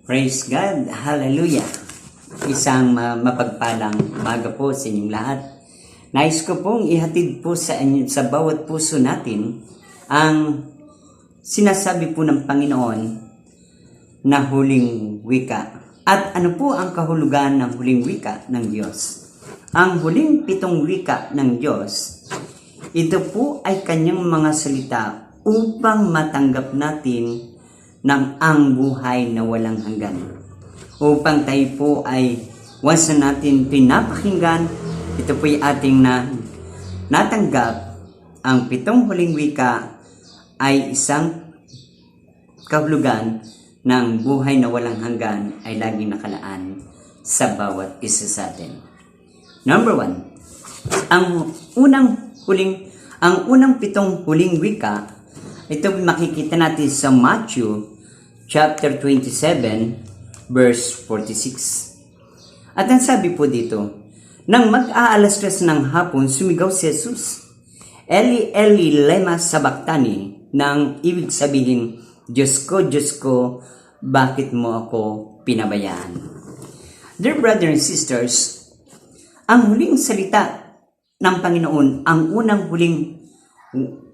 Praise God. Hallelujah. Isang mapagpalang umaga po sa inyong lahat. Nais ko pong ihatid po sa inyo, sa bawat puso natin ang sinasabi po ng Panginoon na huling wika. At ano po ang kahulugan ng huling wika ng Diyos? Ang huling 7 wika ng Diyos, ito po ay kanyang mga salita upang matanggap natin ng ang buhay na walang hanggan. Upang tayo po ay once na natin pinapakinggan, ito po ay ating natanggap, ang 7 huling wika ay isang kahulugan ng buhay na walang hanggan ay laging nakalaan sa bawat isa sa atin. Number 1, ang unang 7 huling wika, ito makikita natin sa Matthew chapter 27 verse 46. At ang sabi po dito, nang mag-aalas-tres ng hapon, sumigaw si Jesus, Eli, Eli, lema sabachthani, nang ibig sabihin, Diyos ko, bakit mo ako pinabayaan? Dear brothers and sisters, ang huling salita ng Panginoon, ang unang huling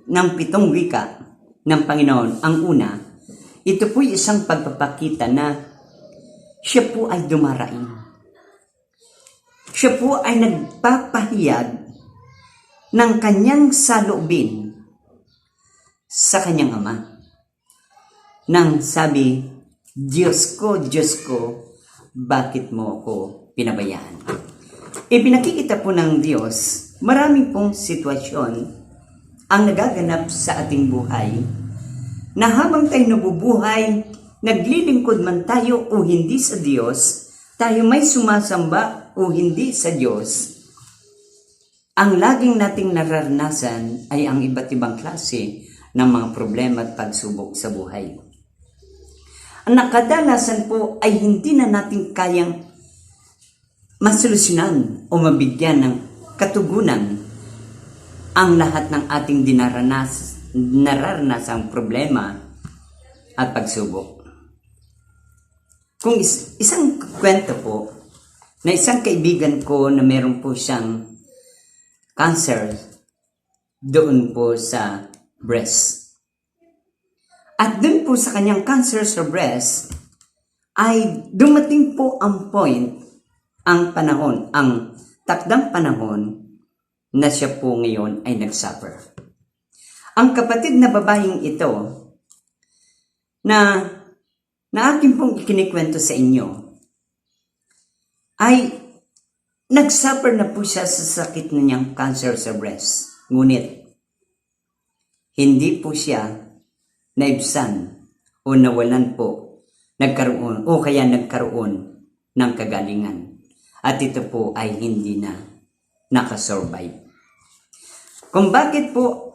ng 7 wika ng Panginoon, ang una, ito po isang pagpapakita na siya po ay dumaraing. Siya po ay nagpapahayag ng kanyang saloobin sa kanyang Ama. Nang sabi, Diyos ko, bakit mo ako pinabayaan? Ipinakikita po ng Diyos, maraming pong sitwasyon ang nagaganap sa ating buhay na habang tayo nabubuhay, naglilingkod man tayo o hindi sa Diyos, tayo may sumasamba o hindi sa Diyos, ang laging nating nararanasan ay ang iba't ibang klase ng mga problema at pagsubok sa buhay. Ang nakadalasan po ay hindi na natin kayang masolusyonan o mabigyan ng katugunan ang lahat ng ating nararanasang problema at pagsubok. Kung isang kwento po, na isang kaibigan ko na meron po siyang cancer doon po sa breast. At doon po sa kanyang cancer sa breast, ay dumating po ang point, ang panahon, ang takdang panahon, na siya po ngayon ay nagsuffer. Ang kapatid na babaeng ito na aking pong ikinikwento sa inyo ay nagsuffer na po siya sa sakit na niyang cancer sa breast. Ngunit, hindi po siya naibsan o nawalan po, nagkaroon ng kagalingan. At ito po ay hindi na nakasurvive. Kung bakit po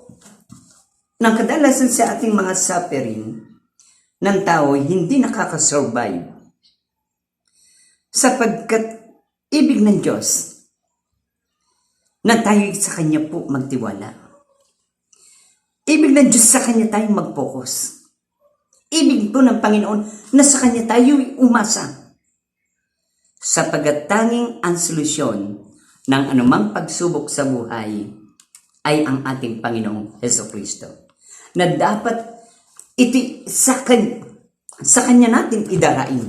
nang kadalasan sa ating mga suffering ng tao hindi nakakasurvive, sapagkat ibig ng Diyos na tayo sa Kanya po magtiwala. Ibig ng Diyos sa Kanya tayo mag-focus. Ibig po ng Panginoon na sa Kanya tayo umasa. Sapagkat tanging ang solusyon ng anumang pagsubok sa buhay ay ang ating Panginoong Hesukristo. Na dapat iti sa Kanya natin idarain.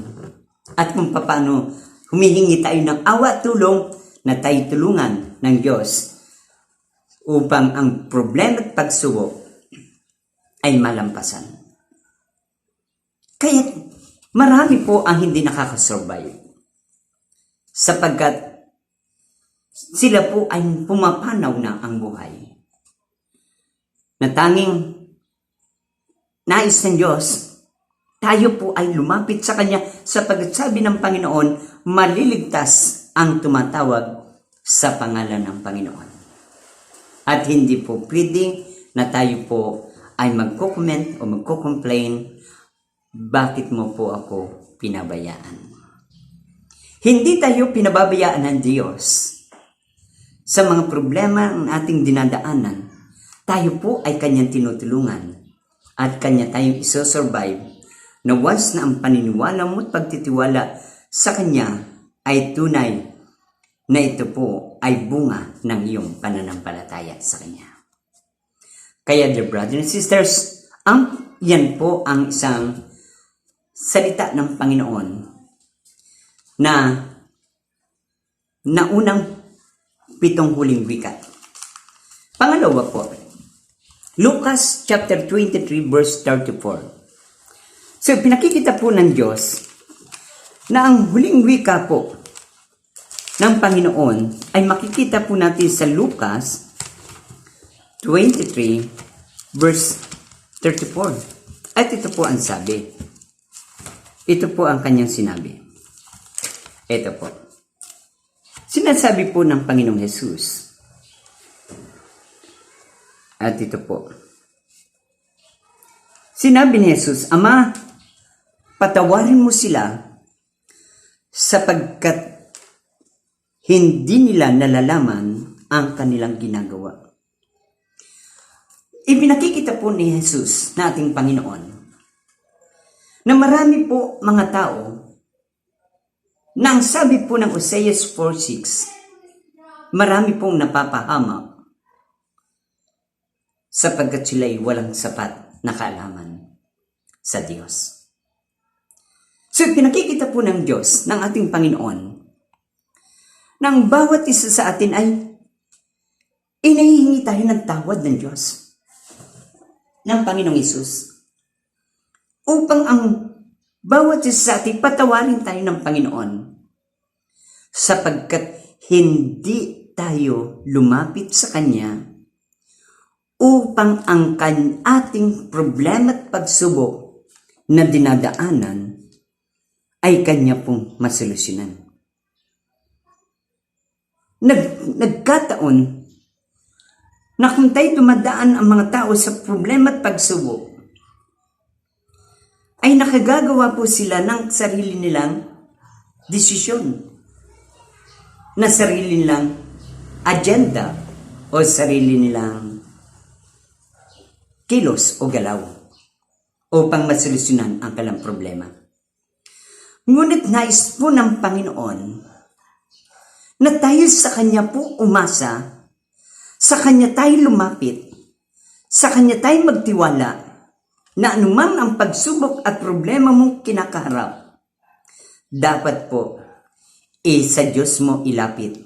At kung paano humihingi tayo ng awa at tulong na tayo tulungan ng Diyos upang ang problema at pagsubok ay malampasan. Kaya marami po ang hindi nakakasurvive sapagkat sila po ay pumapanaw na ang buhay. Na tanging nais ng Diyos, tayo po ay lumapit sa Kanya sapagkat sabi ng Panginoon, maliligtas ang tumatawag sa pangalan ng Panginoon. At hindi po pwedeng na tayo po ay magko-comment o magko-complain, bakit mo po ako pinabayaan? Hindi tayo pinababayaan ng Diyos sa mga problema ng ating dinadaanan. Tayo po ay Kanyang tinutulungan at Kanya tayong isosurvive Nawas na ang paniniwala mo at pagtitiwala sa Kanya ay tunay na ito po ay bunga ng iyong pananampalataya sa Kanya. Kaya dear brothers and sisters, yan po ang isang salita ng Panginoon na naunang 7 huling wika. Pangalawa po, Lucas chapter 23 verse 34. So, pinakikita po ng Diyos na ang huling wika po ng Panginoon ay makikita po natin sa Lucas 23 verse 34. At ito po ang sabi. Ito po ang kanyang sinabi. Ito po. Sinasabi po ng Panginoong Jesus. At ito po. Sinabi ni Jesus, Ama, patawarin mo sila sapagkat hindi nila nalalaman ang kanilang ginagawa. Ipinakikita po ni Jesus na ating Panginoon na marami po mga tao na ang sabi po ng Hosea 4:6, marami pong napapahama sapagkat sila'y walang sapat na kaalaman sa Diyos. So, pinakikita po ng Diyos, ng ating Panginoon, na ang bawat isa sa atin ay inahihingi tayo ng tawad ng Diyos, ng Panginoong Hesus, upang ang bawat isa sa atin patawarin tayo ng Panginoon, sapagkat hindi tayo lumapit sa Kanya upang ang ating problema at pagsubok na dinadaanan ay Kanya pong masolusyonan. Nagkataon na kung tayo dumadaan ang mga tao sa problema at pagsubok, ay nakagagawa po sila ng sarili nilang desisyon, na sarili nilang agenda o sarili nilang kilos o galaw upang masolusyonan ang kanilang problema. Ngunit nais po ng Panginoon na tayo sa Kanya po umasa, sa Kanya tayo lumapit, sa Kanya tayo magtiwala, na anuman ang pagsubok at problema mong kinakaharap, dapat po sa Diyos mo ilapit.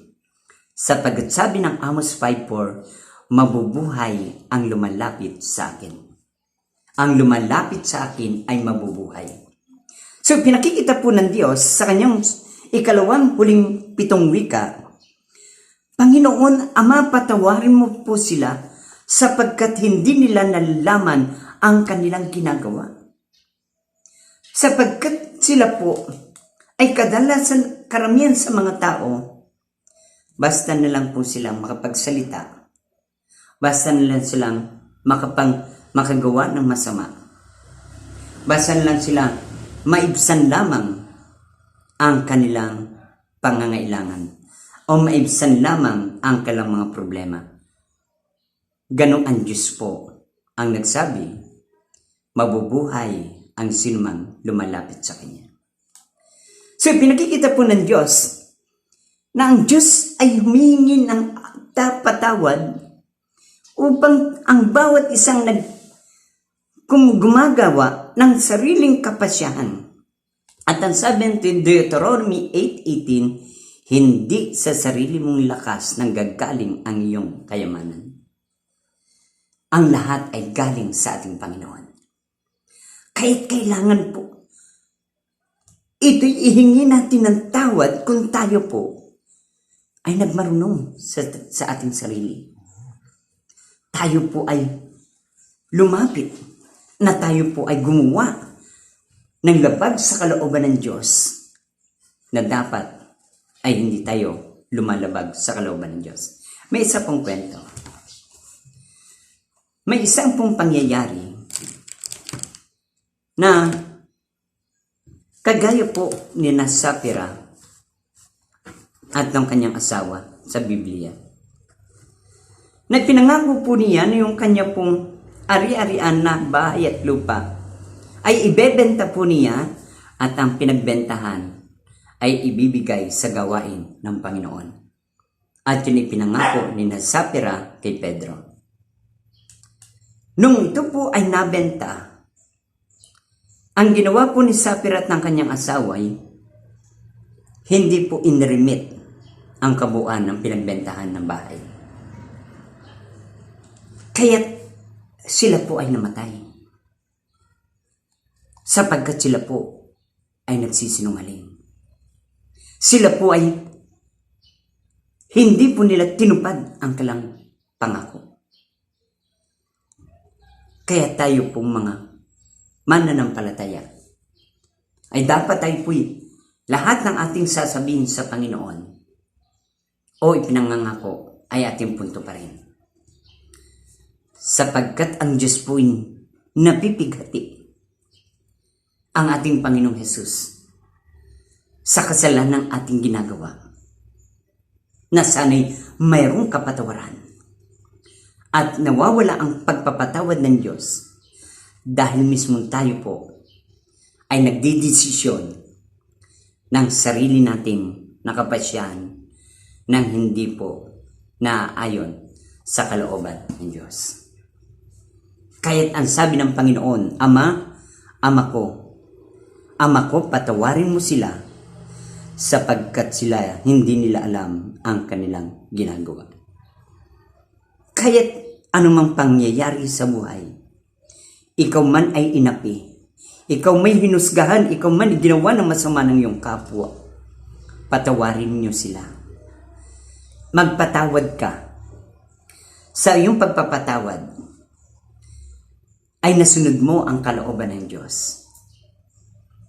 Sapagkat sabi ng Amos 5:4, mabubuhay ang lumalapit sa akin. Ang lumalapit sa akin ay mabubuhay. So, pinakikita po ng Diyos sa kanyang ikalawang huling 7 wika, Panginoon, Ama, patawarin mo po sila sapagkat hindi nila nalalaman ang kanilang ginagawa. Sapagkat sila po ay kadalasan, karamihan sa mga tao, basta na lang po silang makapagsalita, basta na lang silang makagawa ng masama, basta na lang silang maibsan lamang ang kanilang pangangailangan o maibsan lamang ang kanilang mga problema. Ganong ang Diyos po ang nagsabi, mabubuhay ang sinumang lumalapit sa Kanya. So, pinakikita po ng Diyos na ang Diyos ay humihingi ng patawad upang ang bawat isang gumagawa ng sariling kapasyahan. At ang sabi ng Deuteronomy 8:18, hindi sa sarili mong lakas nang gagaling ang iyong kayamanan. Ang lahat ay galing sa ating Panginoon. Kaya't kailangan po, ito'y ihingi natin ng tawad kung tayo po ay nagmarunong sa ating sarili. Tayo po ay lumapit, na tayo po ay gumawa ng labag sa kalooban ng Diyos, na dapat ay hindi tayo lumalabag sa kalooban ng Diyos. May isa pong kwento. May isang pong pangyayari na kagaya po ni Sapphira at ng kanyang asawa sa Biblia. Nagpinangako po niya na yung kanya pong ari-arian na bahay at lupa ay ibebenta po niya at ang pinagbentahan ay ibibigay sa gawain ng Panginoon. At yun ipinangako ni Sapphira kay Pedro. Nung ito po ay nabenta, ang ginawa po ni Sapphira at ng kanyang asawa ay hindi po inremit ang kabuuan ng pinagbentahan ng bahay. Kaya't sila po ay namatay. Sapagkat sila po ay nagsisinungaling. Sila po ay hindi po nila tinupad ang kalang pangako. Kaya tayo pong mga mananampalataya ay dapat tayo po'y lahat ng ating sasabihin sa Panginoon o ipinangangako ay ating punto pa rin. Sapagkat ang Diyos po'y napipighati ang ating Panginoong Hesus sa kasalanan ng ating ginagawa, na sana'y mayroong kapatawaran at nawawala ang pagpapatawad ng Diyos dahil mismo tayo po ay nagdidesisyon ng sarili nating nakapasyahan ng hindi po naaayon sa kalooban ng Diyos. Kaya't ang sabi ng Panginoon, Ama ko, patawarin mo sila sapagkat sila hindi nila alam ang kanilang ginagawa. Kaya't anumang pangyayari sa buhay, ikaw man ay inapi, ikaw may hinusgahan, ikaw man ginawa ng masama ng iyong kapwa, patawarin niyo sila. Magpatawad ka. Sa iyong pagpapatawad, ay nasunod mo ang kalooban ng Diyos.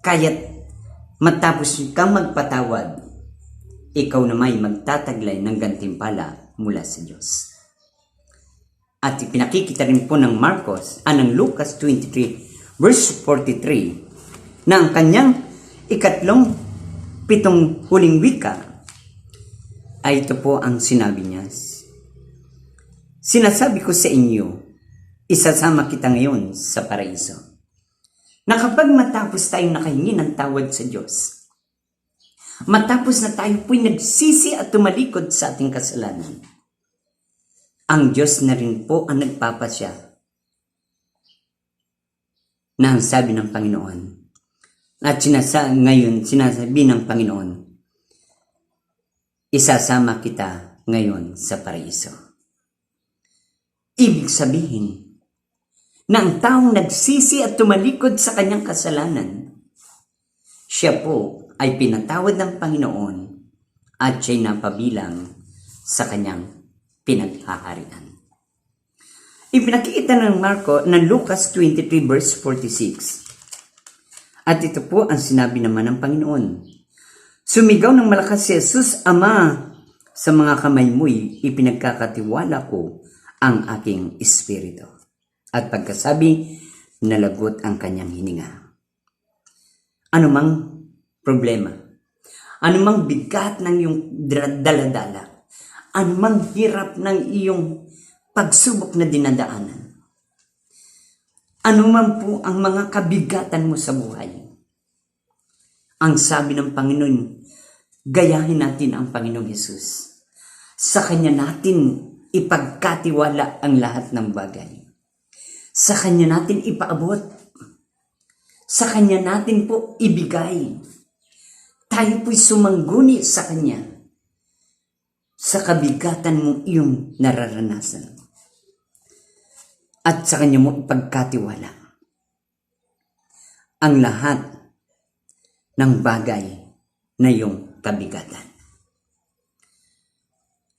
Kaya't matapos kang magpatawad, ikaw na may magtataglay ng gantimpala mula sa Diyos. At ipinakikita rin po ng ng Lucas 23 verse 43 na ang kanyang ikatlong pitong huling wika ay ito po ang sinabi niya. Sinasabi ko sa inyo, isasama kita ngayon sa paraiso. Na kapag matapos tayong nakahingi ng tawad sa Diyos, matapos na tayo po'y nagsisi at tumalikod sa ating kasalanan, ang Diyos na rin po ang nagpapasya na ang sabi ng Panginoon. At sinasabi ng Panginoon, isasama kita ngayon sa paraiso. Ibig sabihin, na ang taong nagsisi at tumalikod sa kanyang kasalanan, siya po ay pinatawad ng Panginoon at siya'y napabilang sa kanyang pinaghaharian. Ipinakikita ng Lucas 23 verse 46. At ito po ang sinabi naman ng Panginoon. Sumigaw ng malakas si Jesus, Ama, sa mga kamay mo'y ipinagkakatiwala ko ang aking espiritu. At pagkasabi, nalagot ang kanyang hininga. Anumang problema, anumang bigat ng iyong daladala, anumang hirap ng iyong pagsubok na dinadaanan, anuman po ang mga kabigatan mo sa buhay, ang sabi ng Panginoon, gayahin natin ang Panginoong Hesus. Sa Kanya natin ipagkatiwala ang lahat ng bagay. Sa Kanya natin ipaabot. Sa Kanya natin po ibigay. Tayo po'y sumangguni sa Kanya. Sa kabigatan mo iyong nararanasan. At sa Kanya mo ipagkatiwala ang lahat ng bagay na iyong kabigatan.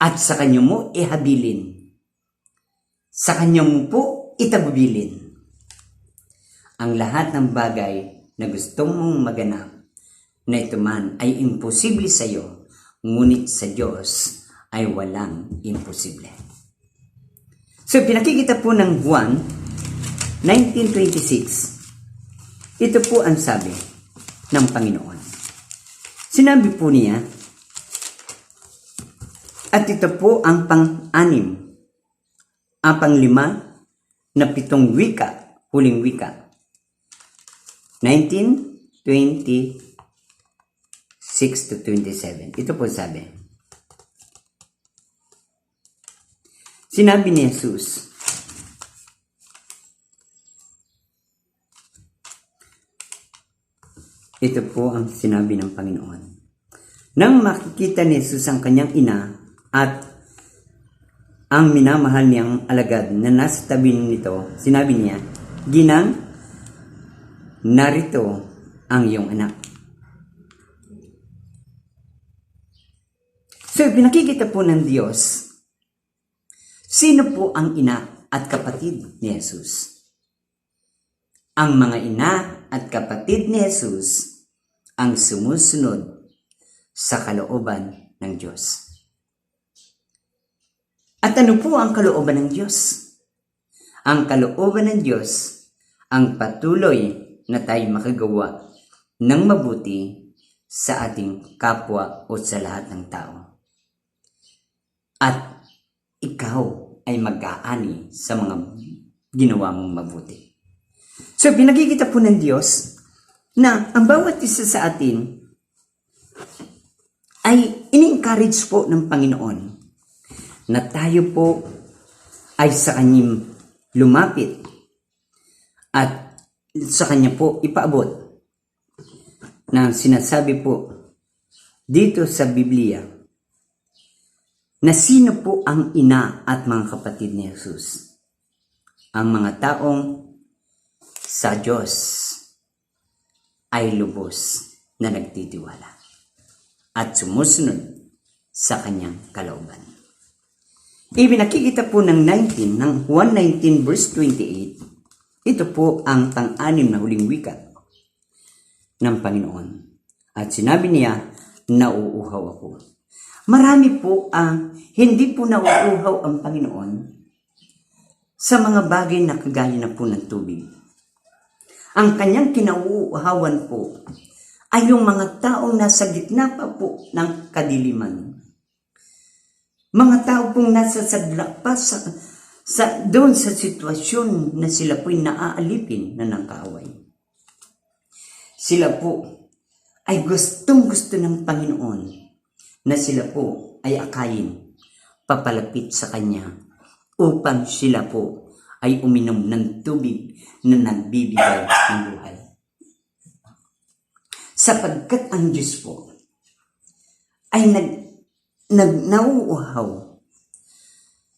At sa Kanya mo ihabilin. Sa Kanya mo po itagubilin ang lahat ng bagay na gusto mong maganap na ito man ay imposible sa iyo, ngunit sa Diyos ay walang imposible. So pinakikita po ng Juan 19:26. Ito po ang sabi ng Panginoon. Sinabi po niya, at ito po ang pang-anim, ang pang-lima na pitong wika, huling wika. 19:26 to 27. Ito po sabi. Sinabi ni Jesus, ito po ang sinabi ng Panginoon. Nang makikita ni Jesus ang kanyang ina at ang minamahal niyang alagad na nasa tabi nito, sinabi niya, Ginang, narito ang iyong anak. So, pinakikita po ng Diyos, sino po ang ina at kapatid ni Jesus? Ang mga ina at kapatid ni Jesus ang sumusunod sa kalooban ng Diyos. At ano po ang kalooban ng Diyos? Ang kalooban ng Diyos ang patuloy na tayo makagawa ng mabuti sa ating kapwa o sa lahat ng tao. At ikaw ay mag-aani sa mga ginawa mong mabuti. So, pinakikita po ng Diyos na ang bawat isa sa atin ay in-encourage po ng Panginoon na tayo po ay sa Kanyang lumapit at sa Kanya po ipaabot na sinasabi po dito sa Biblia na sino po ang ina at mga kapatid ni Jesus. Ang mga taong sa Diyos ay lubos na nagtitiwala at sumusunod sa kanyang kalooban. Ibinakikita po ng 119 verse 28, ito po ang pang-anim na huling wika ng Panginoon. At sinabi niya, nauuhaw ako. Marami po ang hindi po nauuhaw ang Panginoon sa mga bagay na kagaya na po ng tubig. Ang kanyang kinauuhawan po ay yung mga taong nasa gitna pa po ng kadiliman. Mga tao pong nasa sadla pa doon sa sitwasyon na sila po'y naaalipin na ng kaaway. Sila po ay gustong-gusto ng Panginoon na sila po ay akayin papalapit sa Kanya upang sila po ay uminom ng tubig na nagbibigay ng buhay. Sapagkat ang Diyos po ay nauuhaw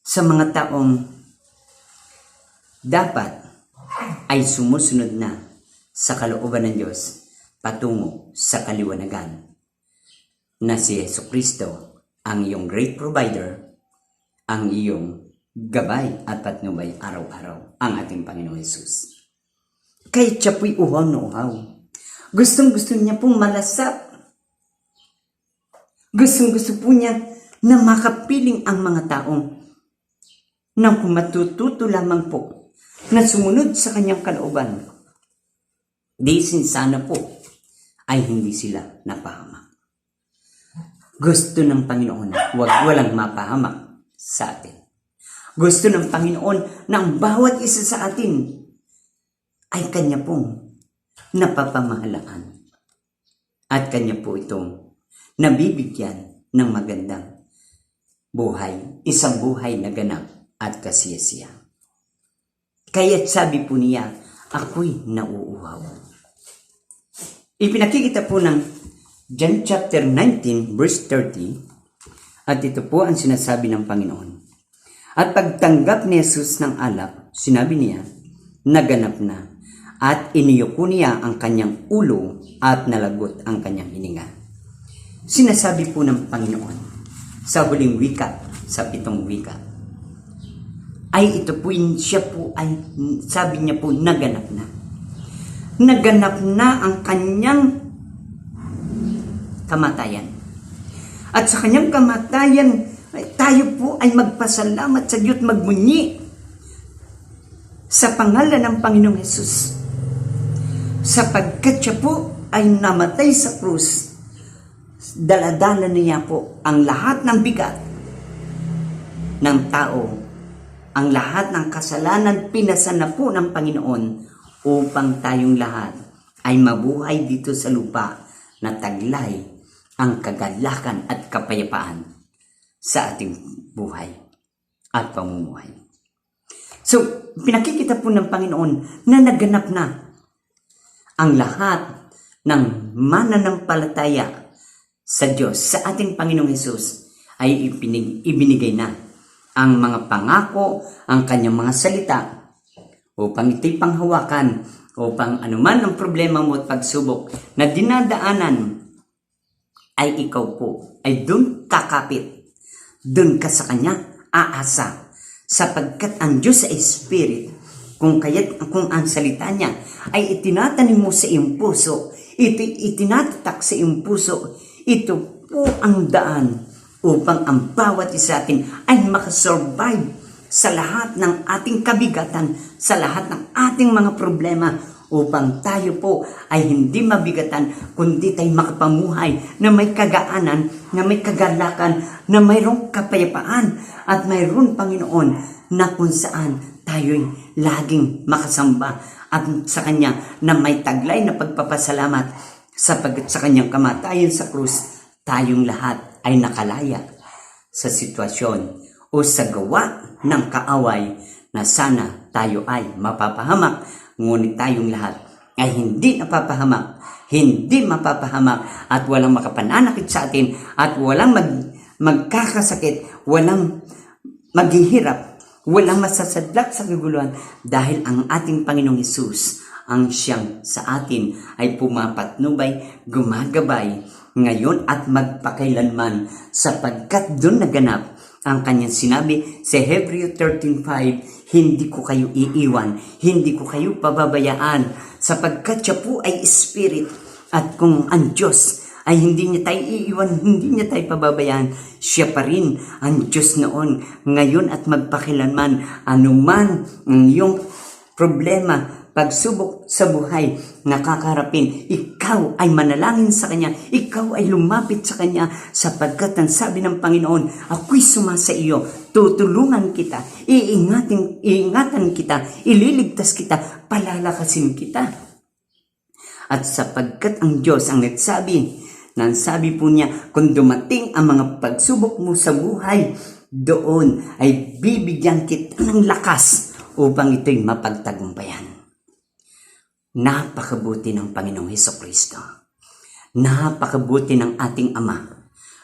sa mga taong dapat ay sumusunod na sa kalooban ng Diyos patungo sa kaliwanagan na si Jesucristo ang iyong great provider, ang iyong gabay at patnubay araw-araw, ang ating Panginoong Jesus. Kahit siya po'y uhaw na uhaw. Gustong-gusto niya pong malasap. Gustong-gusto po niya na makapiling ang mga taong nang kung matututo lamang po na sumunod sa kanyang kalooban. Disin sana po ay hindi sila napahamak. Gusto ng Panginoon na walang mapahamak sa atin. Gusto ng Panginoon na ang bawat isa sa atin ay Kanya pong napapamahalaan. At Kanya po itong nabibigyan ng magandang buhay, isang buhay na ganap at kasiyasiya. Kaya't sabi po niya, ako'y nauuhaw. Ipinakikita po ng John chapter 19 verse 30, at ito po ang sinasabi ng Panginoon. At pagtanggap ni Jesus ng alak, sinabi niya, naganap na, at iniyuko niya ang kanyang ulo at nalagot ang kanyang hininga. Sinasabi po ng Panginoon sa huling wika, sa 7 wika, ay ito po, siya po ay, sabi niya po, naganap na. Naganap na ang kanyang kamatayan. At sa kanyang kamatayan, tayo po ay magpasalamat sa Diyos, magmunyi sa pangalan ng Panginoong Hesus. Sapagkat siya po ay namatay sa krus, daladala niya po ang lahat ng bigat ng tao, ang lahat ng kasalanan pinasa na po ng Panginoon upang tayong lahat ay mabuhay dito sa lupa na taglay ang kagalakan at kapayapaan sa ating buhay at pamumuhay. So, pinakikita po ng Panginoon na naganap na ang lahat ng mananampalataya sa Diyos, sa ating Panginoong Hesus, ay ibinigay na ang mga pangako, ang kanyang mga salita, upang ito'y panghawakan, upang anuman ang problema mo at pagsubok na dinadaanan, ay ikaw po ay doon kakapit, doon ka sa kanya aasa, sapagkat ang Diyos ay Spirit. Kung ang salita niya ay itinatanim mo sa iyong puso, itinatatak sa iyong puso, ito po ang daan upang ang bawat isa atin ay makasurvive sa lahat ng ating kabigatan, sa lahat ng ating mga problema, upang tayo po ay hindi mabigatan, kundi tayo makapamuhay na may kagaanan, na may kagalakan, na mayroong kapayapaan, at mayroon, Panginoon, na kung saan tayo'y laging makasamba at sa Kanya na may taglay na pagpapasalamat, sapagkat sa Kanyang kamatayan sa krus, tayong lahat ay nakalaya sa sitwasyon o sa gawa ng kaaway na sana tayo ay mapapahamak, ngunit tayong lahat ay hindi napapahamak, hindi mapapahamak, at walang makapananakit sa atin, at walang magkakasakit, walang maghihirap, walang masasadlak sa kaguluhan, dahil ang ating Panginoong Hesus, ang siyang sa atin ay pumapatnubay, gumagabay, ngayon at magpakailanman, sapagkat doon naganap ang kanyang sinabi sa Hebreo 13:5, hindi ko kayo iiwan, hindi ko kayo pababayaan, sapagkat siya po ay Spirit, at kung ang Diyos ay hindi niya tayo iiwan, hindi niya tayo pababayaan, siya pa rin ang Diyos noon, ngayon at magpakilanman. Anuman ang iyong problema, pagsubok sa buhay, nakakaharapin, ikaw ay manalangin sa Kanya, ikaw ay lumapit sa Kanya, sapagkat ang sabi ng Panginoon, ako'y sumasa iyo, tutulungan kita, iingatan kita, ililigtas kita, palalakasin kita. At sapagkat ang Diyos ang nagsabi, nang sabi po niya, kung dumating ang mga pagsubok mo sa buhay, doon ay bibigyan kita ng lakas upang ito'y mapagtagumpayan. Napakabuti ng Panginoong Hesukristo. Napakabuti ng ating Ama,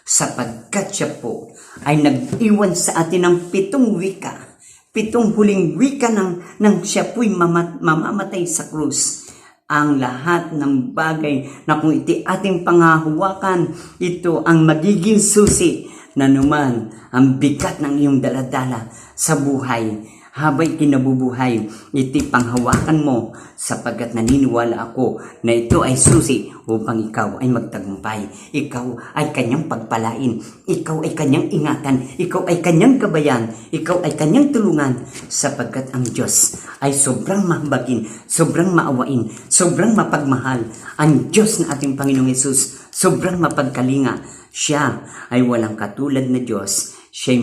sapagkat siya po ay nag-iwan sa atin ng 7 wika, 7 huling wika ng siya po'y mamamatay sa krus. Ang lahat ng bagay na kung iti ating pangahawakan, ito ang magiging susi na naman ang bigat ng iyong daladala sa buhay. Habang kinabubuhay, iti panghawakan mo, sapagkat naniniwala ako na ito ay susi upang ikaw ay magtagumpay. Ikaw ay kanyang pagpalain, ikaw ay kanyang ingatan, ikaw ay kanyang gabayan, ikaw ay kanyang tulungan, sapagkat ang Diyos ay sobrang mahabagin, sobrang maawain, sobrang mapagmahal. Ang Diyos na ating Panginoong Hesus, sobrang mapagkalinga. Siya ay walang katulad na Diyos. Siya'y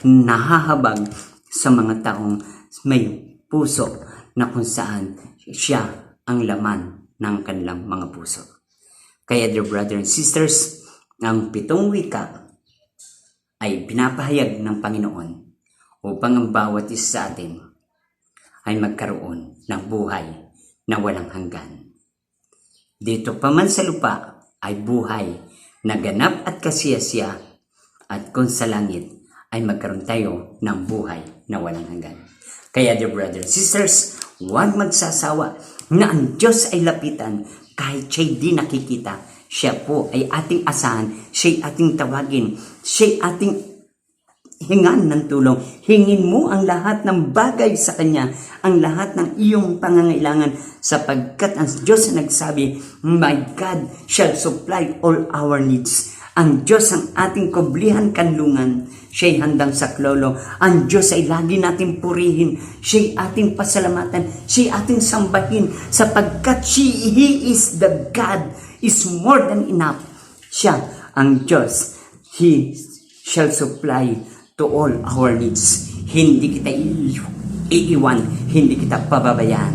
nahahabag sa mga taong may puso na kung saan siya ang laman ng kanilang mga puso. Kaya dear brothers and sisters, ang 7 wika ay pinapahayag ng Panginoon upang ang bawat isa sa atin ay magkaroon ng buhay na walang hanggan. Dito pa man sa lupa ay buhay na ganap at kasiyasiya, at kung sa langit ay magkaroon tayo ng buhay na walang hanggan. Kaya dear brothers and sisters, huwag magsasawa na ang Diyos ay lapitan kahit siya'y di nakikita. Siya po ay ating asahan, siya'y ating tawagin, siya'y ating hingan ng tulong. Hingin mo ang lahat ng bagay sa Kanya, ang lahat ng iyong pangangailangan, sapagkat ang Diyos ay nagsabi, my God shall supply all our needs. Ang Diyos ang ating kublihan kanlungan, siya'y handang saklolo. Ang Diyos ay lagi nating purihin, siya'y ating pasalamatan, siya'y ating sambahin, sapagkat He is the God, is more than enough. Siya ang Diyos, He shall supply to all our needs. Hindi kita iiwan, hindi kita pababayaan.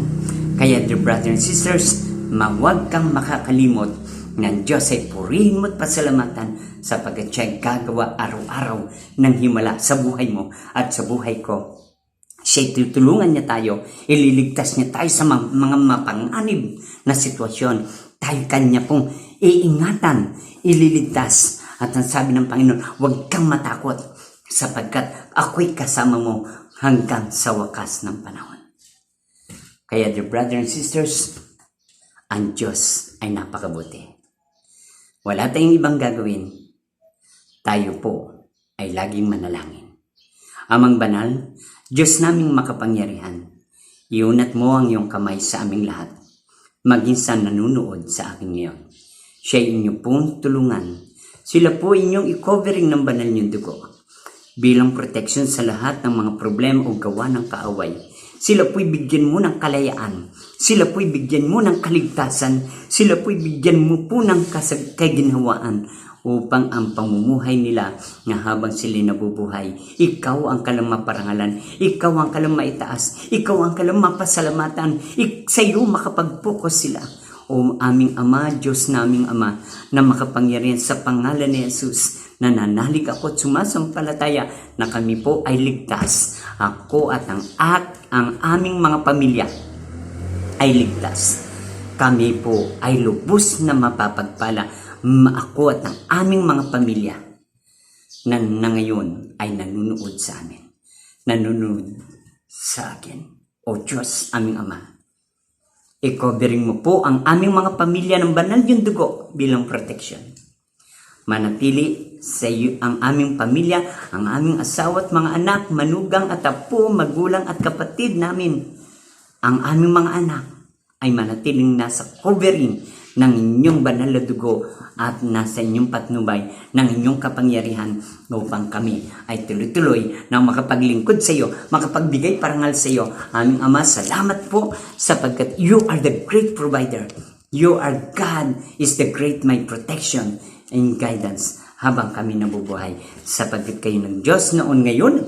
Kaya dear brothers and sisters, huwag kang makakalimot ng Diyos ay purihin mo at pasalamatan sapagkat siya'y gagawa araw-araw ng himala sa buhay mo at sa buhay ko. Siya'y tutulungan niya tayo, ililigtas niya tayo sa mga mapanganib na sitwasyon. Tayo kanya pong iingatan, ililigtas. At ang sabi ng Panginoon, huwag kang matakot sapagkat ako'y kasama mo hanggang sa wakas ng panahon. Kaya dear brothers and sisters, ang Diyos ay napakabuti. Wala tayong ibang gagawin. Tayo po ay laging manalangin. Amang banal, Diyos naming makapangyarihan, iunat mo ang iyong kamay sa aming lahat, maging sa nanunood sa akin ngayon. Siya inyo pong tulungan. Sila po inyong i-covering ng banal niyong dugo bilang protection sa lahat ng mga problema o gawa ng kaaway. Sila po'y bigyan mo ng kalayaan. Sila po'y bigyan mo ng kaligtasan. Sila po'y bigyan mo po ng kaginhawaan upang ang pamumuhay nila na habang sila nabubuhay, ikaw ang kalang maparangalan, ikaw ang kalang maitaas, ikaw ang kalang mapasalamatan, sa iyo makapag-focus sila. O aming Ama, Diyos naming Ama, na makapangyarihan sa pangalan ni Jesus, nananalig ako at sumasampalataya na kami po ay ligtas. Ako at ang aming mga pamilya ay ligtas. Kami po ay lubos na mapapagpala. Ako at ang aming mga pamilya na ngayon ay nanunood sa amin. Nanunood sa akin. O Diyos, aming Ama, i-covering mo po ang aming mga pamilya ng banal yung dugo bilang protection. Manatili sa iyo ang aming pamilya, ang aming asawa at mga anak, manugang at apo, magulang at kapatid namin. Ang aming mga anak ay manatiling nasa covering ng inyong banal na dugo at nasa inyong patnubay ng inyong kapangyarihan upang kami ay tuloy-tuloy na makapaglingkod sa iyo, makapagbigay parangal sa iyo. Aming Ama, salamat po sapagkat you are the great provider. You are God is the great my protection and guidance habang kami nabubuhay sapagkat kayo ng Diyos noon, ngayon at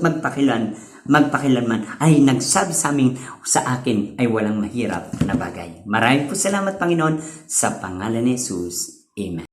magpakilanman ay nagsabi sa akin ay walang mahirap na bagay. Maraming po salamat Panginoon sa pangalan ni Jesus. Amen.